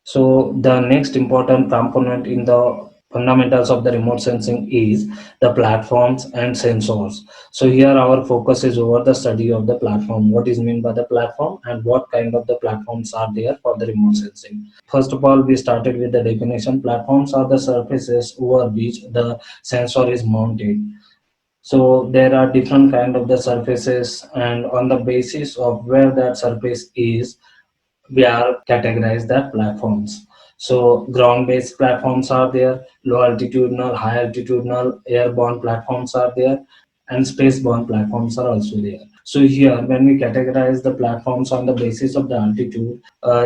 So the next important component in the fundamentals of the remote sensing is the platforms and sensors. So here our focus is over the study of the platform. What is meant by the platform and what kind of the platforms are there for the remote sensing. First of all, we started with the definition. Platforms are the surfaces over which the sensor is mounted. So there are different kind of the surfaces, and on the basis of where that surface is, we are categorized that platforms. So ground based platforms are there, low altitudinal, high altitudinal, airborne platforms are there, and spaceborne platforms are also there. So here when we categorize the platforms on the basis of the altitude,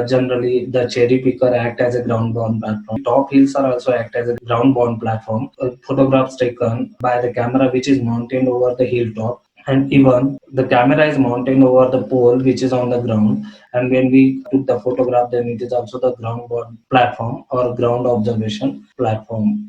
generally the cherry picker act as a ground borne platform. Top hills are also act as a ground borne platform. Photographs taken by the camera which is mounted over the hilltop, and even the camera is mounted over the pole which is on the ground, and when we took the photograph, then it is also the ground board platform or ground observation platform.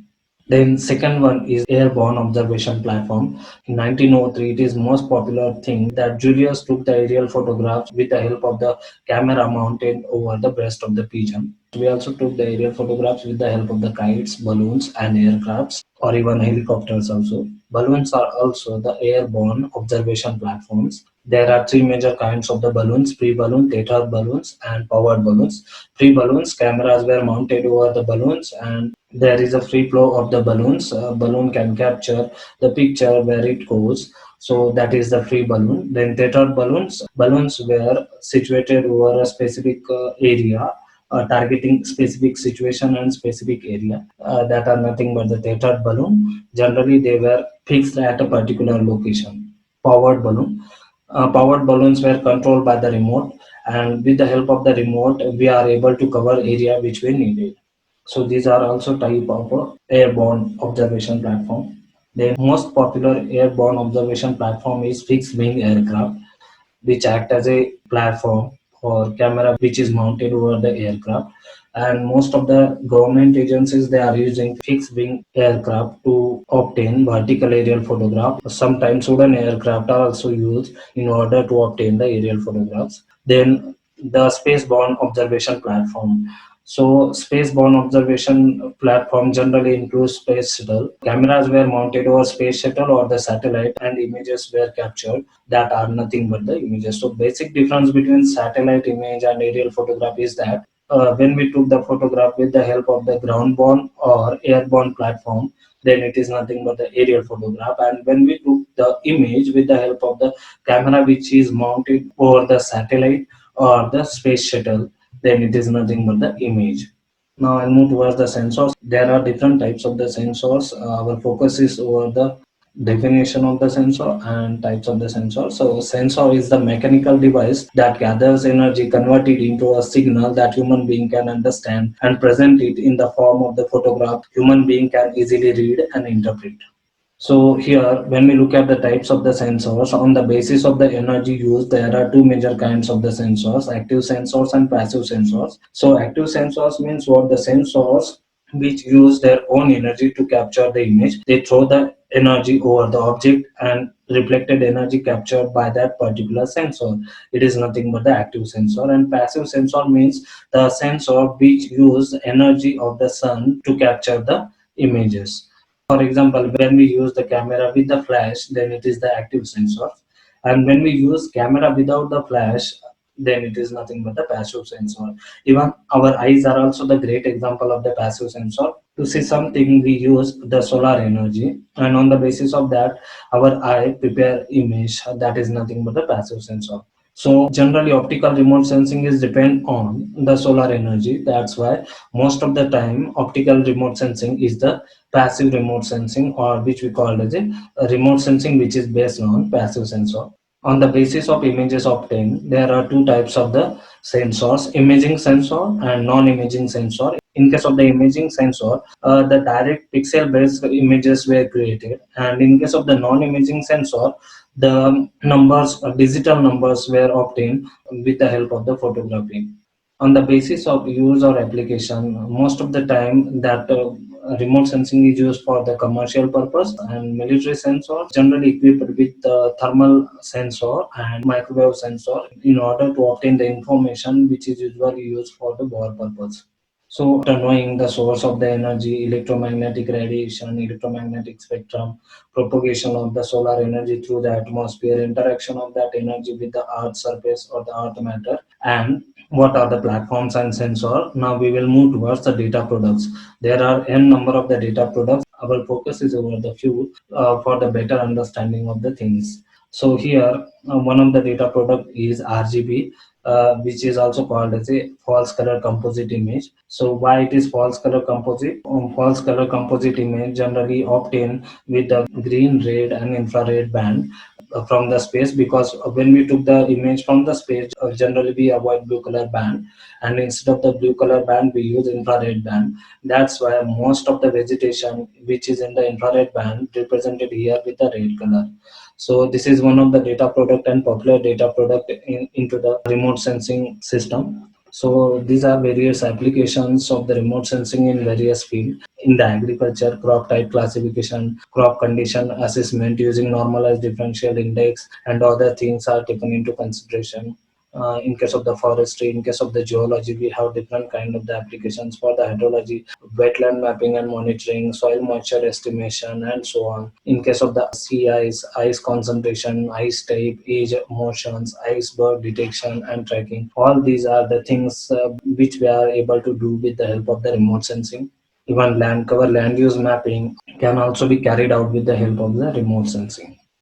Then second one is airborne observation platform. In 1903, it is most popular thing that Julius took the aerial photographs with the help of the camera mounted over the breast of the pigeon. We also took the aerial photographs with the help of the kites, balloons, and aircrafts, or even helicopters also. Balloons are also the airborne observation platforms. There are three major kinds of the balloons: pre-balloon, tethered balloons, and powered balloons. Pre-balloons, cameras were mounted over the balloons, and there is a free flow of the balloons. A balloon can capture the picture where it goes. So that is the free balloon. Then tethered balloons. Balloons were situated over a specific area, targeting specific situation and specific area, that are nothing but the tethered balloon. Generally, they were fixed at a particular location. Powered balloon. Powered balloons were controlled by the remote, and with the help of the remote, we are able to cover area which we needed. So these are also type of airborne observation platform. The most popular airborne observation platform is fixed wing aircraft, which act as a platform or camera which is mounted over the aircraft. And most of the government agencies, they are using fixed wing aircraft to obtain vertical aerial photograph. Sometimes wooden aircraft are also used in order to obtain the aerial photographs. Then the spaceborne observation platform. So spaceborne observation platform generally includes space shuttle. Cameras were mounted over space shuttle or the satellite, and images were captured that are nothing but the images. So basic difference between satellite image and aerial photograph is that when we took the photograph with the help of the ground-borne or airborne platform, then it is nothing but the aerial photograph. And when we took the image with the help of the camera which is mounted over the satellite or the space shuttle, then it is nothing but the image. Now I'll move towards the sensors. There are different types of the sensors. Our focus is over the definition of the sensor and types of the sensor. So sensor is the mechanical device that gathers energy, convert it into a signal that human being can understand and present it in the form of the photograph human being can easily read and interpret. So here, when we look at the types of the sensors, on the basis of the energy used, there are two major kinds of the sensors: active sensors and passive sensors. So active sensors means what? The sensors which use their own energy to capture the image. They throw the energy over the object, and reflected energy captured by that particular sensor. It is nothing but the active sensor. And passive sensor means the sensor which use energy of the sun to capture the images. For example, when we use the camera with the flash, then it is the active sensor. And when we use camera without the flash, then it is nothing but the passive sensor. Even our eyes are also the great example of the passive sensor. To see something, we use the solar energy, and on the basis of that, our eye prepare image. That is nothing but the passive sensor. So generally, optical remote sensing is depend on the solar energy. That's why most of the time, optical remote sensing is the passive remote sensing, or which we call as a remote sensing, which is based on passive sensor. On the basis of images obtained, there are two types of the sensors: imaging sensor and non-imaging sensor. In case of the imaging sensor, the direct pixel-based images were created, and in case of the non-imaging sensor, the numbers, digital numbers, were obtained with the help of the photography. On the basis of use or application, most of the time that remote sensing is used for the commercial purpose, and military sensor generally equipped with thermal sensor and microwave sensor in order to obtain the information which is usually used for the war purpose. So after knowing the source of the energy, electromagnetic radiation, electromagnetic spectrum, propagation of the solar energy through the atmosphere, interaction of that energy with the earth surface or the earth matter, and what are the platforms and sensor. Now we will move towards the data products. There are n number of the data products. Our focus is over the few for the better understanding of the things. So here, one of the data product is RGB, which is also called as a false color composite image. So why it is false color composite? False color composite image generally obtained with the green, red, and infrared band from the space, because when we took the image from the space, generally we avoid blue color band, and instead of the blue color band we use infrared band. That's why most of the vegetation which is in the infrared band represented here with the red color. So this is one of the data product and popular data product into the remote sensing system. So these are various applications of the remote sensing in various fields. In the agriculture, crop type classification, crop condition assessment using normalized differential index, and other things are taken into consideration. In case of the forestry, in case of the geology, we have different kind of the applications for the hydrology, wetland mapping and monitoring, soil moisture estimation, and so on. In case of the sea ice, ice concentration, ice type, age, motions, iceberg detection and tracking, all these are the things which we are able to do with the help of the remote sensing. Even land cover, land use mapping can also be carried out with the help of the remote sensing.